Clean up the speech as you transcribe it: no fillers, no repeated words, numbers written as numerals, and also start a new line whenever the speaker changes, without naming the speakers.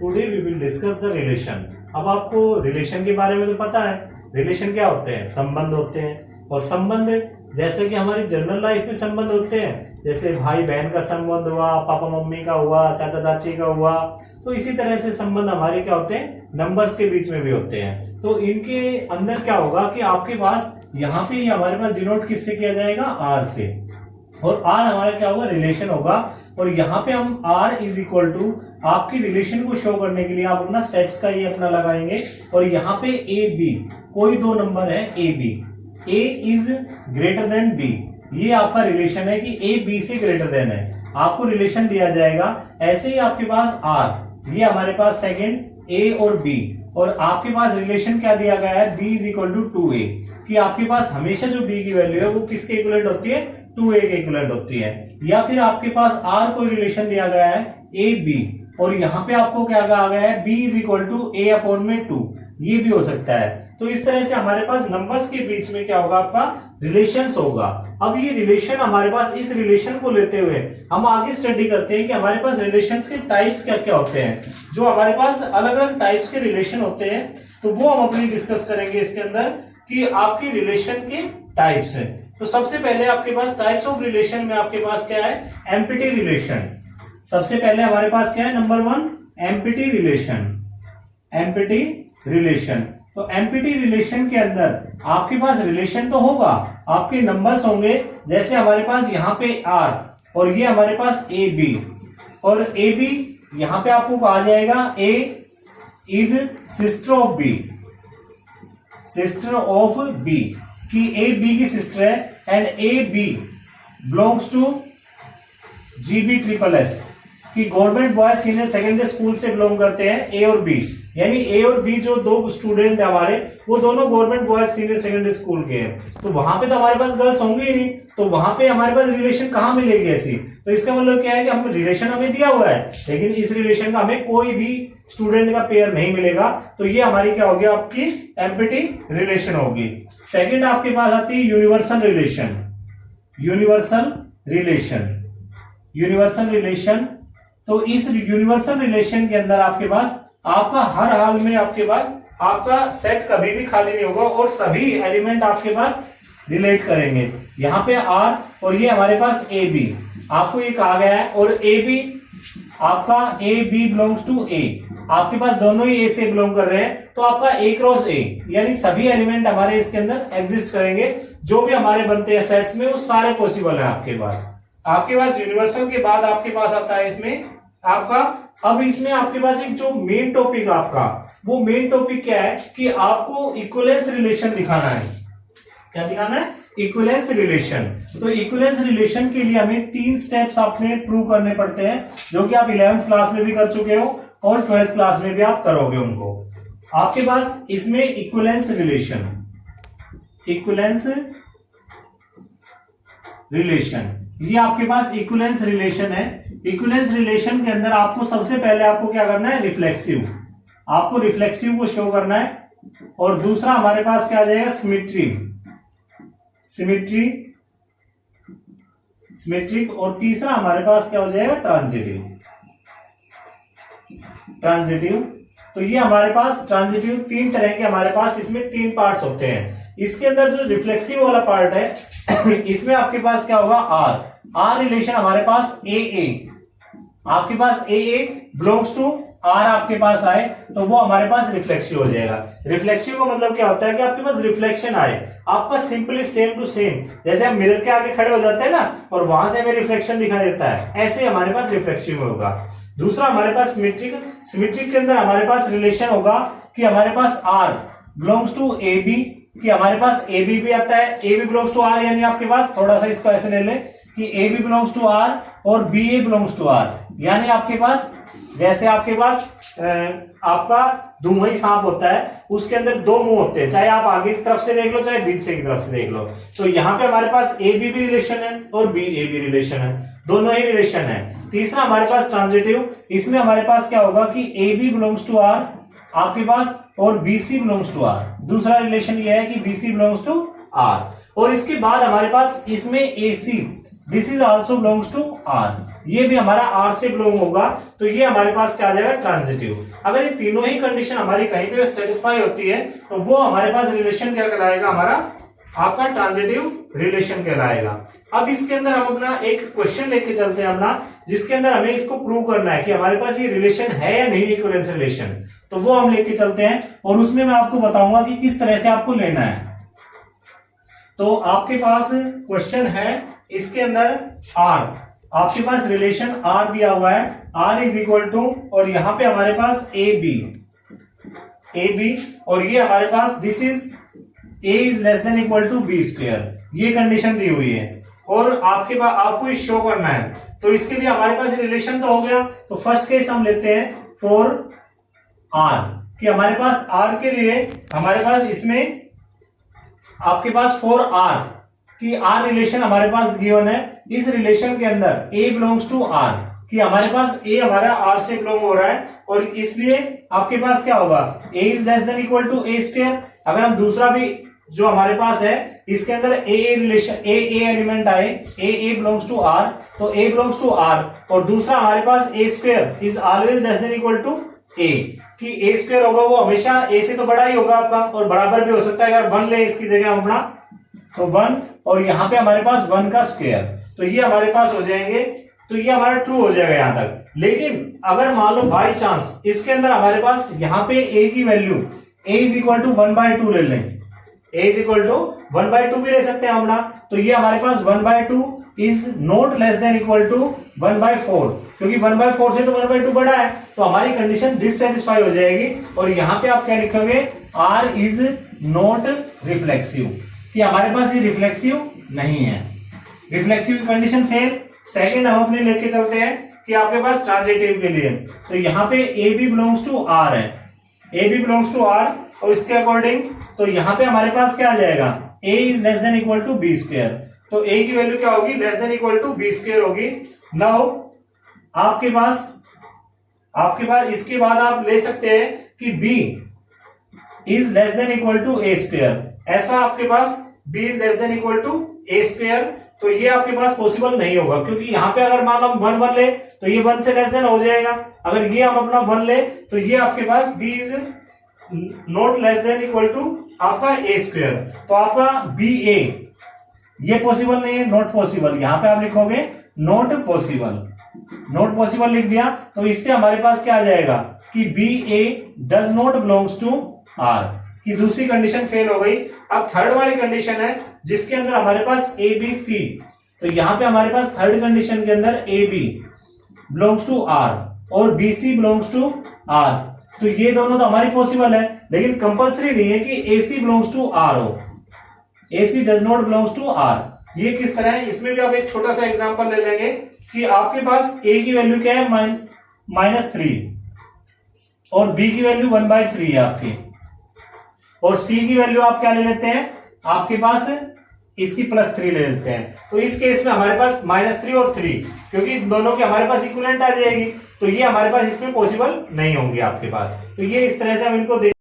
Today we will discuss the relation. अब आपको relation के बारे में तो पता है, रिलेशन क्या होते हैं, संबंध होते हैं। और संबंध जैसे कि हमारी जनरल लाइफ में संबंध होते हैं, जैसे भाई बहन का संबंध हुआ, पापा मम्मी का हुआ, चाचा चाची का हुआ, तो इसी तरह से संबंध हमारे क्या होते हैं, नंबर्स के बीच में भी होते हैं। तो इनके अंदर क्या होगा कि आपके पास यहाँ पे हमारे पास डिनोट किससे किया जाएगा, आर से, और आर हमारा क्या होगा, रिलेशन होगा। और यहाँ पे हम आर इज इक्वल टू आपकी रिलेशन को शो करने के लिए आप अपना सेट्स का ये अपना लगाएंगे। और यहाँ पे ए बी कोई दो नंबर है, A B, A is greater than B, ये आपका रिलेशन है कि ए बी से ग्रेटर देन है, आपको रिलेशन दिया जाएगा। ऐसे ही आपके पास आर, ये हमारे पास सेकंड ए और बी, और आपके पास रिलेशन क्या दिया गया है, B is equal to 2a, कि आपके पास हमेशा जो बी की वैल्यू है वो किसके इक्विवेलेंट होती है, 2a के इक्विवेलेंट होती है। या फिर आपके पास आर को रिलेशन दिया गया है ए बी, और यहाँ पे आपको क्या आ गया है, B is equal to A upon में 2, ये भी हो सकता है। तो इस तरह से हमारे पास नंबर्स के बीच में क्या होगा, आपका रिलेशंस होगा। अब ये रिलेशन हमारे पास, इस रिलेशन को लेते हुए हम आगे स्टडी करते हैं कि हमारे पास रिलेशंस के टाइप्स क्या क्या होते हैं। जो हमारे पास अलग अलग टाइप्स के रिलेशन होते हैं तो वो हम अपनी डिस्कस करेंगे इसके अंदर कि आपकी रिलेशन के टाइप्स हैं। तो सबसे पहले आपके पास टाइप्स ऑफ रिलेशन में आपके पास क्या है, एम्प्टी रिलेशन। सबसे पहले हमारे पास क्या है, number 1 empty relation. Empty relation, तो एम्प्टी रिलेशन के अंदर आपके पास रिलेशन तो होगा, आपके नंबर्स होंगे, जैसे हमारे पास यहाँ पे आर और ये हमारे पास ए बी, और ए बी यहाँ पे आपको कहा जाएगा A is sister of B, sister of B, कि ए बी की सिस्टर है, and A B belongs to GB triple S, कि government boys senior secondary school से बिलोंग करते हैं ए और बी, यानी ए और बी जो दो स्टूडेंट है हमारे, वो दोनों government boys senior secondary school के हैं। तो वहां पे तो हमारे पास गर्ल्स होंगे ही नहीं, तो वहां पे हमारे पास रिलेशन कहां मिलेगी ऐसी। तो इसका मतलब क्या है कि हम रिलेशन हमें दिया हुआ है, लेकिन इस रिलेशन का हमें कोई भी स्टूडेंट का पेयर नहीं मिलेगा। तो ये हमारी क्या होगी, आपकी एम्प्टी रिलेशन होगी। सेकेंड आपके पास आती है universal relation. Universal relation, universal relation, तो इस यूनिवर्सल रिलेशन के अंदर आपके पास आपका हर हाल में आपके पास आपका सेट कभी भी खाली नहीं होगा और सभी एलिमेंट आपके पास रिलेट करेंगे। यहाँ पे आर और ये हमारे पास ए बी, आपको ये कहा गया है, और ए बी आपका ए बी बिलोंग्स टू ए, आपके पास दोनों ही ए से बिलोंग कर रहे हैं, तो आपका ए क्रॉस ए, यानी सभी एलिमेंट हमारे इसके अंदर एग्जिस्ट करेंगे। जो भी हमारे बनते हैं सेट्स में वो सारे पॉसिबल है आपके पास। आपके पास यूनिवर्सल के बाद आपके पास आता है इसमें आपका, अब इसमें आपके पास एक जो मेन टॉपिक आपका, वो मेन टॉपिक क्या है कि आपको इक्विवेलेंस रिलेशन दिखाना है। क्या दिखाना है, इक्विवेलेंस रिलेशन। तो इक्विवेलेंस रिलेशन के लिए हमें 3 स्टेप्स आपने प्रूव करने पड़ते हैं, जो कि आप 11th क्लास में भी कर चुके हो और 12th क्लास में भी आप करोगे उनको। आपके पास इसमें इक्विवेलेंस रिलेशन, इक्विवेलेंस रिलेशन, ये आपके पास इक्विवेलेंस रिलेशन है। इक्विवेलेंस रिलेशन के अंदर आपको सबसे पहले आपको क्या करना है, रिफ्लेक्सिव, आपको रिफ्लेक्सिव को शो करना है। और दूसरा हमारे पास क्या आ जाएगा, सिमेट्री, सिमेट्री, सिमेट्रिक, और तीसरा हमारे पास क्या हो जाएगा, ट्रांजिटिव, ट्रांजिटिव। तो ये हमारे पास ट्रांजिटिव 3 तरह के हमारे पास इसमें 3 पार्ट्स होते हैं। इसके अंदर जो रिफ्लेक्सिव वाला पार्ट है इसमें आपके पास क्या होगा, आर, आर रिलेशन हमारे पास ए, आपके पास ए बिलोंग्स टू आर आपके पास आए तो वो हमारे पास रिफ्लेक्सिव हो जाएगा। रिफ्लेक्सिव का मतलब क्या होता है कि आपके पास रिफ्लेक्शन आए, आपका सिंपली सेम टू सेम, जैसे हम मिरर के आगे खड़े हो जाते हैं ना और वहां से हमें रिफ्लेक्शन दिखाई देता है, ऐसे हमारे पास रिफ्लेक्सिव होगा। दूसरा हमारे पास सिमेट्रिक, सिमेट्रिक के अंदर हमारे पास रिलेशन होगा कि हमारे पास R belongs to A B, कि हमारे पास ए बी भी आता है, A B belongs to R, यानी आपके पास थोड़ा सा इसको ऐसे ले लें कि A B belongs to R और B A belongs to R, यानी आपके पास जैसे आपके पास आपका धुआं सांप होता है, उसके अंदर 2 मुंह होते हैं, चाहे आप आगे की तरफ से देख लो चाहे बीच से की तरफ से देख लो। तो यहाँ पे हमारे पास ए बी भी रिलेशन है और बी ए बी रिलेशन है, दोनों ही रिलेशन है। तीसरा हमारे पास ट्रांजिटिव, इसमें हमारे पास क्या होगा कि A B belongs to R आपके पास और B C belongs to R, दूसरा रिलेशन ये है कि B C belongs to R. और इसके बाद हमारे पास इसमें A C, this is also belongs to R, ये भी हमारा आर से बिलोंग होगा, तो ये हमारे पास क्या आ जाएगा, ट्रांजिटिव। अगर ये तीनों ही कंडीशन हमारी कहीं पे सेटिस्फाई होती है तो वो हमारे पास रिलेशन क्या कहलाएगा, हमारा आपका ट्रांजिटिव रिलेशन कहलाएगा। अब इसके अंदर हम अपना एक क्वेश्चन लेके चलते हैं अपना, जिसके अंदर हमें इसको प्रूव करना है कि हमारे पास ये रिलेशन है या नहीं इक्विवेलेंस रिलेशन, तो वो हम लेके चलते हैं और उसमें मैं आपको बताऊंगा कि किस तरह से आपको लेना है। तो आपके पास क्वेश्चन है, इसके अंदर आर, आपके पास रिलेशन आर दिया हुआ है, आर इज इक्वल टू, और यहां पे हमारे पास ए बी, और ये हमारे पास this is a is less than equal to B square, ये कंडीशन दी हुई है। और आपके पास आपको शो करना है, तो इसके लिए हमारे पास रिलेशन तो हो गया। तो फर्स्ट केस हम लेते हैं फॉर r, कि हमारे पास r के लिए हमारे पास इसमें आपके पास फॉर r कि r रिलेशन हमारे पास गिवन है। इस रिलेशन के अंदर a बिलोंग्स टू r, कि हमारे पास a हमारा r से बिलोंग हो रहा है, और इसलिए आपके पास क्या होगा, a is less than equal to a square. अगर हम दूसरा भी जो हमारे पास है इसके अंदर a रिलेशन a एलिमेंट आए, a बिलोंग्स टू r, तो a बिलोंग्स टू r, और दूसरा हमारे पास a square is always less than equal to a, कि a स्क्वायर होगा वो हमेशा a से तो बड़ा ही होगा आपका, और बराबर भी हो सकता है। अगर 1 ले इसकी जगह हम अपना, तो 1, और यहाँ पे हमारे पास 1 का स्क्वायर, तो ये हमारे पास हो जाएंगे, तो ये हमारा ट्रू हो जाएगा यहां तक। लेकिन अगर मान लो बाई चांस इसके अंदर हमारे पास यहाँ पे a की value a is equal to 1/2 ले लें, a इज इक्वल टू 1/2 भी ले सकते हैं हम ना, तो ये हमारे पास 1/2 is not less than equal to 1/4, क्योंकि 1/4 से तो 1/2 बड़ा है, तो हमारी कंडीशन डिससेटिस्फाई हो जाएगी। और यहाँ पे आप क्या लिखोगे, r इज नॉट रिफ्लेक्सिव, कि हमारे पास ये रिफ्लेक्सिव नहीं है, रिफ्लेक्सिव की कंडीशन फेल। सेकंड हम अपने लेके चलते हैं कि आपके पास ट्रांजिटिव के लिए, तो यहाँ पे A B belongs to R है, A B belongs to R, और इसके अकॉर्डिंग तो यहाँ पे हमारे पास क्या आ जाएगा, a is less than equal to B square, तो a की वैल्यू क्या होगी, less than equal to B square होगी। नाउ आपके पास इसके बाद आप ले सकते हैं कि b is less than equal to a square, ऐसा आपके पास b is less than equal to a square, तो ये आपके पास पॉसिबल नहीं होगा, क्योंकि यहाँ पे अगर मान लो हम 1 ले तो ये 1 से लेस देन हो जाएगा। अगर ये हम अपना 1 ले तो ये आपके पास b is not less than equal to आपका a स्क्वायर, तो आपका बी ए ये पॉसिबल नहीं है, नॉट पॉसिबल। यहां पे आप लिखोगे नॉट पॉसिबल, नॉट पॉसिबल लिख दिया, तो इससे हमारे पास क्या आ जाएगा कि B A does not belongs to R, की दूसरी कंडीशन फेल हो गई। अब थर्ड वाली कंडीशन है जिसके अंदर हमारे पास ए बी सी, तो यहां पे हमारे पास थर्ड कंडीशन के अंदर A B belongs to R और B C belongs to R, तो ये दोनों तो हमारी पॉसिबल है, लेकिन कंपलसरी नहीं है कि A C belongs to R हो, A C does not belongs to R. ये किस तरह है, इसमें भी आप एक छोटा सा एग्जांपल ले लेंगे कि आपके पास ए की वैल्यू क्या है -3 और बी की वैल्यू 1/3 है आपकी, और सी की वैल्यू आप क्या ले लेते हैं, आपके पास इसकी +3 ले लेते हैं। तो इस केस में हमारे पास -3 और 3, क्योंकि दोनों के हमारे पास इक्विवेलेंट आ जाएगी, तो ये हमारे पास इसमें पॉसिबल नहीं होंगे आपके पास। तो ये इस तरह से हम इनको